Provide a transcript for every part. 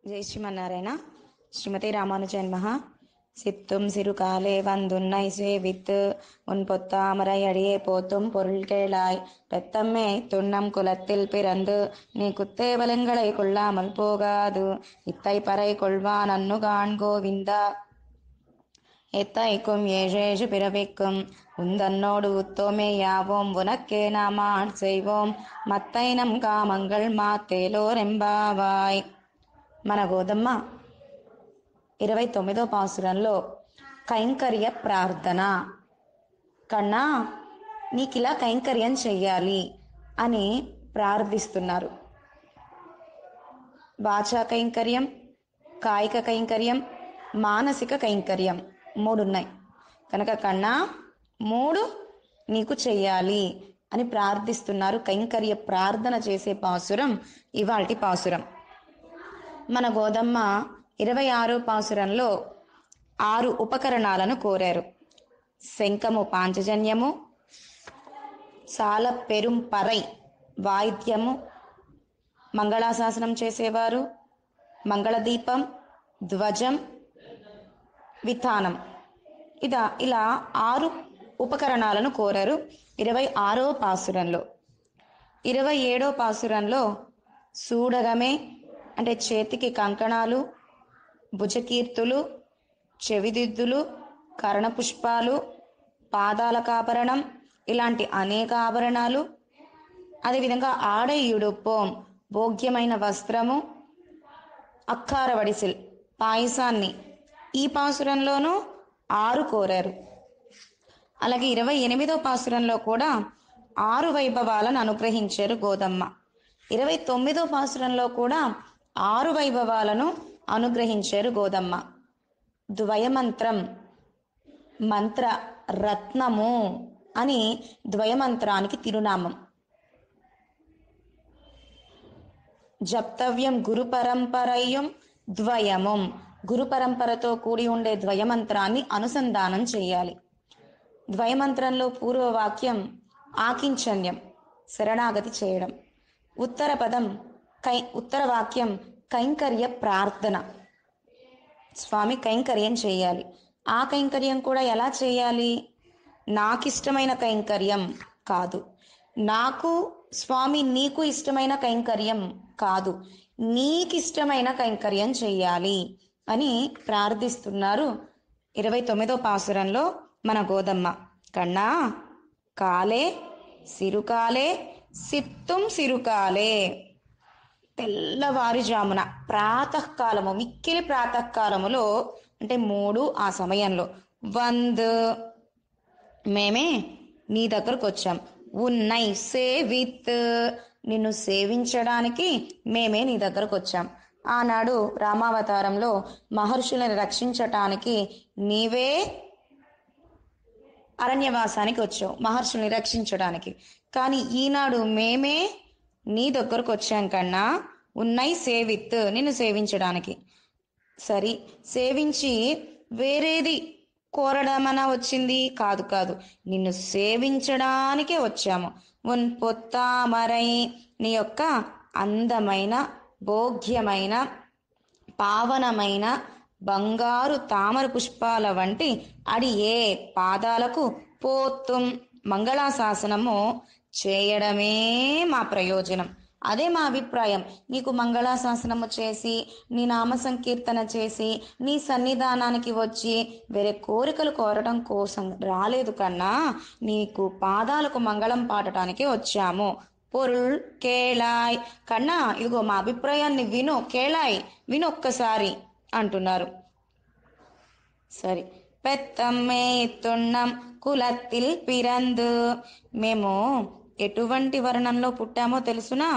జై శ్రీమన్నారాయణ. శ్రీమతి రామానుஜன் మహா. சித்தும் சிறுகாலே வந்துன்னை சேவித்து உன் பொத்தாமரை அடியே போத்தும் பொருள் கேளாய். பெத்தம்மே துண்ணம் குலத்தில் பிறந்து நீ குத்தேவலங்களை கொள்ளாமல் போகாது. இத்தை பறை கொள்வான் அன்னுகான் கோவிந்தா. எத்தைக்கும் ஏழேழு பிறவிக்கும் உந்தன்னோடு உத்தோமே யாவோம் உனக்கே நாமான் செய்வோம் மத்தை நம் காமங்கள் మాతేలోరెంబావాయ్. మన గోదమ్మ 29వ పాసురంలో కైంకర్య ప్రార్థన. కన్నా నీకిలా కైంకర్యం చెయ్యాలి అని ప్రార్థిస్తున్నారు. వాచా కైంకర్యం, కాయిక కైంకర్యం, మానసిక కైంకర్యం 3 ఉన్నాయి. కనుక కన్నా 3 నీకు చెయ్యాలి అని ప్రార్థిస్తున్నారు. కైంకర్య ప్రార్థన చేసే పాసురం ఇవాల్టి పాసురం. మన గోదమ్మ 26వ పాసురంలో 6 ఉపకరణాలను కోరారు. శంఖము పాంచజన్యము, సాల పెరుం పరై వాయిద్యము, మంగళాశాసనం చేసేవారు, మంగళదీపం, ధ్వజం, వితానం, ఇలా 6 ఉపకరణాలను కోరారు 26వ పాసురంలో. 27వ పాసురంలో సూడగమే అంటే చేతికి కంకణాలు, భుజకీర్తులు, చెవిదిద్దులు, కర్ణపుష్పాలు, పాదాలకు ఆభరణం, ఇలాంటి అనేక ఆభరణాలు, అదేవిధంగా ఆడై యుడుపోం భోగ్యమైన వస్త్రము, అక్కార వడిసిల్ పాయసాన్ని ఈ పాసురంలోనూ 6 కోరారు. అలాగే 28వ పాసురంలో కూడా 6 వైభవాలను అనుగ్రహించారు గోదమ్మ. 29వ పాసురంలో కూడా 6 వైభవాలను అనుగ్రహించారు గోదమ్మ. ద్వయమంత్రం, మంత్ర రత్నము అని ద్వయమంత్రానికి తిరునామం. జప్తవ్యం గురు పరంపరయం ద్వయమం, గురు పరంపరతో కూడి ఉండే ద్వయమంత్రాన్ని అనుసంధానం చేయాలి. ద్వయమంత్రంలో పూర్వవాక్యం ఆకించన్యం, శరణాగతి చేయడం. ఉత్తర పదం ఉత్తర వాక్యం కైంకర్య ప్రార్థన, స్వామి కైంకర్యం చేయాలి. ఆ కైంకర్యం కూడా ఎలా చేయాలి? నాకిష్టమైన కైంకర్యం కాదు, నాకు స్వామి నీకు ఇష్టమైన కైంకర్యం కాదు, నీకిష్టమైన కైంకర్యం చెయ్యాలి అని ప్రార్థిస్తున్నారు 29వ పాసురంలో మన గోదమ్మ. కన్నా కాలే సిరుకాలే సిత్తుం సిరుకాలే, తెల్లవారుజామున ప్రాతకాలము, మిక్కిలి ప్రాతకాలములో అంటే 3 ఆ సమయంలో మేమే నీ దగ్గరకు వచ్చాం. ఉన్నై సేవిత్, నిన్ను సేవించడానికి మేమే నీ దగ్గరకు వచ్చాం. ఆనాడు రామావతారంలో మహర్షులను రక్షించటానికి నీవే అరణ్యవాసానికి వచ్చావు, మహర్షుల్ని రక్షించడానికి. కానీ ఈనాడు మేమే నీ దగ్గరకు వచ్చాం కన్నా. ఉన్నై సేవిత్, నిన్ను సేవించడానికి. సరి, సేవించి వేరేది కోరడమనా వచ్చింది? కాదు కాదు, నిన్ను సేవించడానికే వచ్చాము. ఉన్ పొత్తామరై, నీ యొక్క అందమైన, భోగ్యమైన, పావనమైన బంగారు తామర పుష్పాల వంటి అడియే పాదాలకు పోతుం, మంగళాశాసనము చేయడమే మా ప్రయోజనం, అదే మా అభిప్రాయం. నీకు మంగళాశాసనము చేసి, నీ నామ సంకీర్తన చేసి, నీ సన్నిధానానికి వచ్చి వేరే కోరికలు కోరడం కోసం రాలేదు కన్నా, నీకు పాదాలకు మంగళం పాడటానికి వచ్చాము. పొరుల్ కేళాయ్, కన్నా ఇదిగో మా అభిప్రాయాన్ని విను, కేళాయ్ విను ఒక్కసారి అంటున్నారు. సరే, పెత్తమ్మే తున్నం కులత్తిల్ పిరందు, మేము ఎటువంటి వర్ణంలో పుట్టామో తెలుసునా?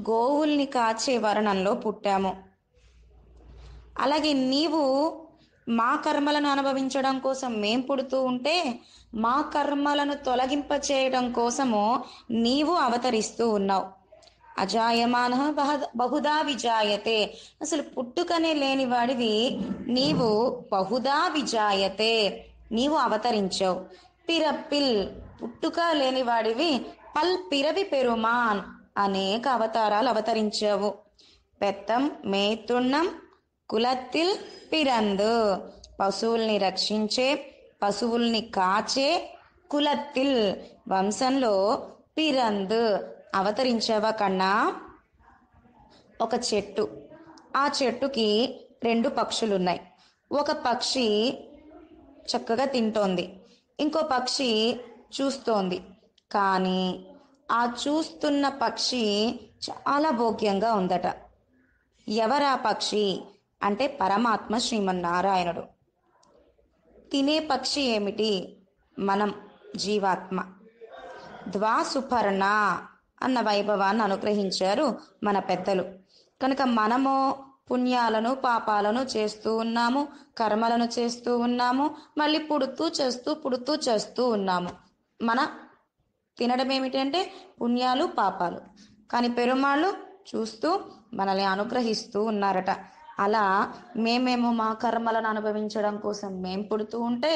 గోవుల్ని కాచే వర్ణంలో పుట్టాము. అలాగే నీవు మా కర్మలను అనుభవించడం కోసం మేం పుడుతూ ఉంటే, మా కర్మలను తొలగింప చేయడం కోసము నీవు అవతరిస్తూ ఉన్నావు. అజాయమాన బహుదా విజాయతే, అసలు పుట్టుకనే లేని వాడివి నీవు. బహుదా విజాయతే, నీవు అవతరించావు. పిరప్పిల్, పుట్టుక లేని వాడివి. పల్ పిరవి పెరుమాన్, అనేక అవతారాలు అవతరించావు. పెత్తం మేతున్నం కులత్తిల్ పిరందు. పశువుల్ని రక్షించే, పశువుల్ని కాచే కులత్తిల్ వంశంలో పిరందు అవతరించావా కన్నా. ఒక చెట్టు, ఆ చెట్టుకి 2 పక్షులున్నాయి. ఒక పక్షి చక్కగా తింటోంది, ఇంకో పక్షి చూస్తోంది. కానీ ఆ చూస్తున్న పక్షి చాలా భోగ్యంగా ఉందట. ఎవరా పక్షి అంటే పరమాత్మ శ్రీమన్నారాయణుడు. తినే పక్షి ఏమిటి? మనం, జీవాత్మ. ద్వాసుపర్ణ అన్న వైభవాన్ని అనుగ్రహించారు మన పెద్దలు. కనుక మనము పుణ్యాలను పాపాలను చేస్తూ ఉన్నాము, కర్మలను చేస్తూ ఉన్నాము, మళ్ళీ పుడుతూ చేస్తూ ఉన్నాము. మన తినడం ఏమిటంటే పుణ్యాలు పాపాలు. కానీ పెరుమాళ్ళు చూస్తూ మనల్ని అనుగ్రహిస్తూ ఉన్నారట. అలా మేమేమో మా కర్మలను అనుభవించడం కోసం మేం పుడుతూ ఉంటే,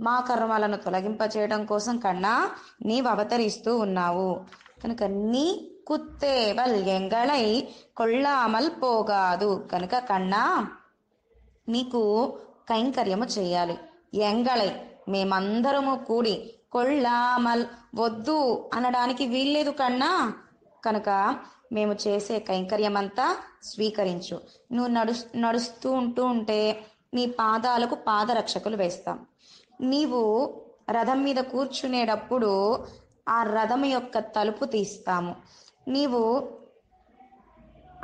మా కర్మలను తొలగింపచేయడం కోసం కన్నా నీవు అవతరిస్తూ ఉన్నావు. కనుక నీ కుత్తేవల్ ఎంగళై కొళ్ళామల్ పోగాదు. కనుక కన్నా నీకు కైంకర్యము చేయాలి. ఎంగళై మేమందరము కూడి, కొళ్ళామల్ వద్దు అనడానికి వీల్లేదు కన్నా. కనుక మేము చేసే కైంకర్యమంతా స్వీకరించు. నువ్వు నడుస్తూ ఉంటే నీ పాదాలకు పాదరక్షకులు వేస్తాం. నీవు రథం మీద కూర్చునేటప్పుడు ఆ రథం యొక్క తలుపు తీస్తాము. నీవు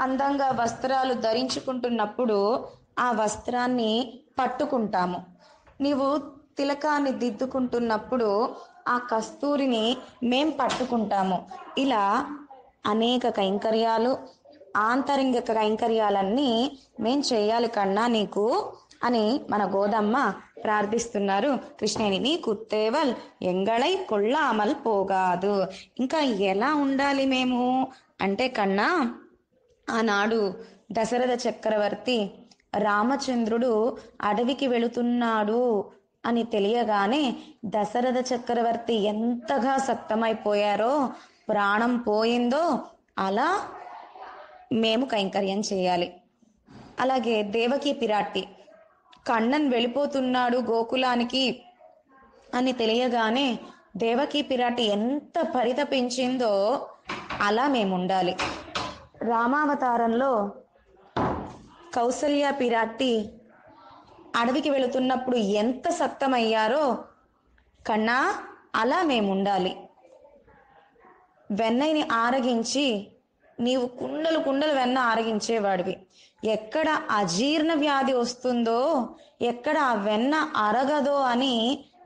అందంగా వస్త్రాలు ధరించుకుంటున్నప్పుడు ఆ వస్త్రాన్ని పట్టుకుంటాము. నీవు తిలకాన్ని దిద్దుకుంటున్నప్పుడు ఆ కస్తూరిని మేం పట్టుకుంటాము. ఇలా అనేక కైంకర్యాలు, ఆంతరింగిక కైంకర్యాలన్నీ మేం చేయాలి కన్నా నీకు అని మన గోదమ్మ ప్రార్థిస్తున్నారు కృష్ణుని. నీ కుత్తేవల్ ఎంగళై కొళ్ళామల్ పోగాదు. ఇంకా ఎలా ఉండాలి మేము అంటే కన్నా, ఆనాడు దశరథ చక్రవర్తి రామచంద్రుడు అడవికి వెళుతున్నాడు అని తెలియగానే దశరథ చక్రవర్తి ఎంతగా సక్తమైపోయారో, ప్రాణం పోయిందో అలా మేము కైంకర్యం చేయాలి. అలాగే దేవకీ పిరాట్టి కన్నన్ వెళ్ళిపోతున్నాడు గోకులానికి అని తెలియగానే దేవకీ పిరాట్టి ఎంత పరితపించిందో అలా మేము ఉండాలి. రామావతారంలో కౌసల్య పిరాట్టి అడవికి వెళుతున్నప్పుడు ఎంత సక్తమయ్యారో కన్నా అలా మేము ఉండాలి. వెన్నని ఆరగించి నీవు కుండలు వెన్న ఆరగించేవాడివి. ఎక్కడ అజీర్ణ వ్యాధి వస్తుందో, ఎక్కడ ఆ వెన్న అరగదో అని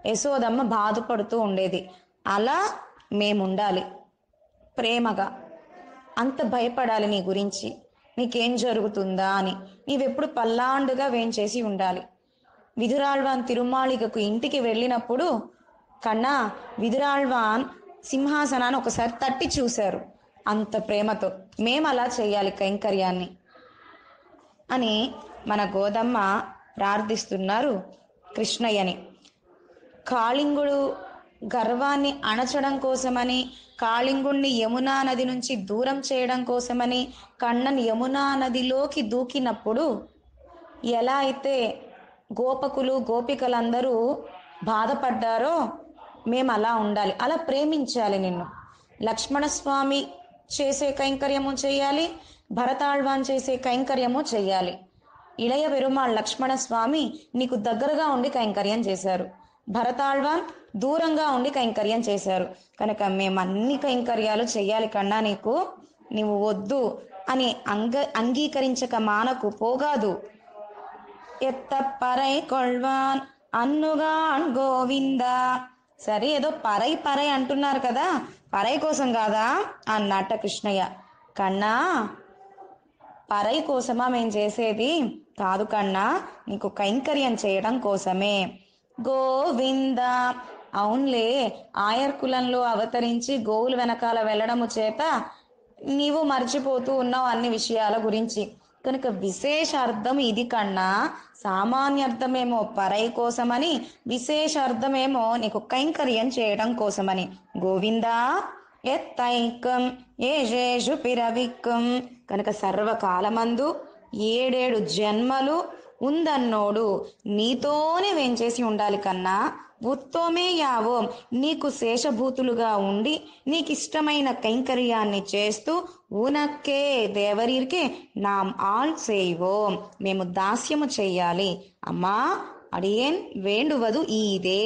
యశోదమ్మ బాధపడుతూ ఉండేది. అలా మేముండాలి. ప్రేమగా అంత భయపడాలి నీ గురించి, నీకేం జరుగుతుందా అని. నీవెప్పుడు పల్లాండుగా వేంచేసి ఉండాలి. విదురాళ్వాన్ తిరుమాళిగకు ఇంటికి వెళ్ళినప్పుడు కన్నా విదురాళ్వాన్ సింహాసనాన్ని ఒకసారి తట్టి చూశారు అంత ప్రేమతో. మేము అలా చేయాలి కైంకర్యాన్ని అని మన గోదమ్మ ప్రార్థిస్తున్నారు కృష్ణయ్యని. కాళింగుడు గర్వాన్ని అణచడం కోసమని, కాళింగుణ్ణి యమునా నది నుంచి దూరం చేయడం కోసమని కన్నన్ యమునా నదిలోకి దూకినప్పుడు ఎలా అయితే గోపకులు గోపికలందరూ బాధపడ్డారో మేము అలా ఉండాలి, అలా ప్రేమించాలి నిన్ను. లక్ష్మణస్వామి చేసే కైంకర్యము చేయాలి, భరతాళ్వాన్ చేసే కైంకర్యము చేయాలి. ఇళయ పెరుమాళ్ లక్ష్మణస్వామి నీకు దగ్గరగా ఉండి కైంకర్యం చేశారు, భరతాళ్వాన్ దూరంగా ఉండి కైంకర్యం చేశారు. కనుక మేము అన్ని కైంకర్యాలు చెయ్యాలి కన్నా నీకు. నీవు వద్దు అని అంగీకరించక మానకు పోగాదు. ఎత్త పరై కొల్వాన్ అన్నుగాన్ గోవింద. సరే ఏదో పరై అంటున్నారు కదా, పరై కోసం కాదా అన్నట్ట కృష్ణయ్య. కన్నా పరై కోసమా మేం చేసేది కాదు కన్నా, నీకు కైంకర్యం చేయడం కోసమే. గోవింద. అవునులే, ఆయర్ కులంలో అవతరించి గోవుల వెనకాల వెళ్ళడము చేత నీవు మర్చిపోతూ ఉన్నావు అన్ని విషయాల గురించి. కనుక విశేషార్థం ఇది కన్నా, సామాన్యార్థమేమో పరై కోసమని, విశేషార్థమేమో నీకు కైంకర్యం చేయడం కోసమని. గోవిందా ఎత్తైకం ఏషేషు పిరవిక్కం కనుక సర్వకాలమందు 7 జన్మలు ఉందన్నోడు నీతోనే వేంచేసి ఉండాలి కన్నా, ఉత్తోమే యావోం నీకు శేషభూతులుగా ఉండి నీకు ఇష్టమైన కైంకర్యాన్ని చేస్తూ ఉనక్కే దేవరీర్కే నాం ఆల్ చేయవోం మేము దాస్యము చెయ్యాలి. అమ్మా అడియేన్ వేండువదు ఈదే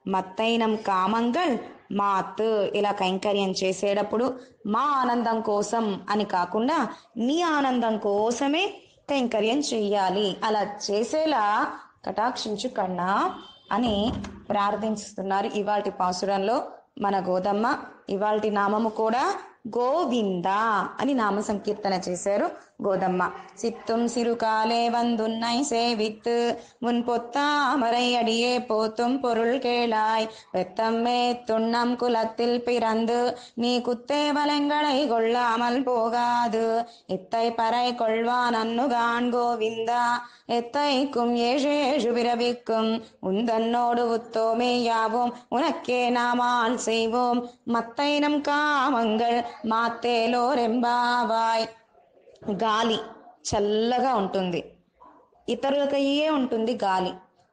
మత్తైనం కామంగల్ మాత్ ఇలా కైంకర్యం చేసేటప్పుడు మా ఆనందం కోసం అని కాకుండా నీ ఆనందం కోసమే కైంకర్యం చెయ్యాలి, అలా చేసేలా కటాక్షించు కన్నా అని ప్రార్థిస్తున్నారు ఇవాల్టి పాసురంలో మన గోదమ్మ. ఇవాల్టి నామము కూడా గోవింద అని నామ సంకీర్తన చేశారు గోదమ్మ. சித்தும் சிறுகாலே வந்துன்னை சேவித்து முன் பொத்தாமரை அடியே போத்தும் பொருள் கேளாய் பெத்தம்மே துண்ணம் குலத்தில் பிறந்து நீ குத்தேவலங்களை கொள்ளாமல் போகாது இத்தை பறை கொள்வான் அன்னுகான் கோவிந்தா எத்தைக்கும் ஏழேழு பிறவிக்கும் உந்தன்னோடு உத்தோமே யாவோம் உனக்கே நாமால் செய்வோம் మత్తైనం కామంగల్ మాత్తేలోరెంబావాయ్. గాలి చల్లగా ఉంటుంది, ఇతరులకయ్యే ఉంటుంది గాలి.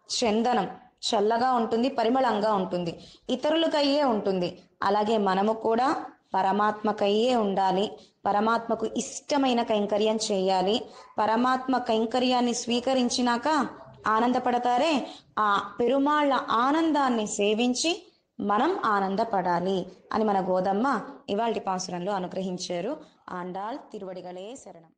చందనం చల్లగా ఉంటుంది, పరిమళంగా ఉంటుంది, ఇతరులకయ్యే ఉంటుంది. అలాగే మనము కూడా పరమాత్మకయ్యే ఉండాలి, పరమాత్మకు ఇష్టమైన కైంకర్యం చేయాలి. పరమాత్మ కైంకర్యాన్ని స్వీకరించినాక ఆనందపడతారే, ఆ పెరుమాళ్ళ ఆనందాన్ని సేవించి మనం ఆనందపడాలి అని మన గోదమ్మ ఇవాల్టి పాసురంలో అనుగ్రహించారు. ఆండాళ్ తిరువడిగలే శరణం.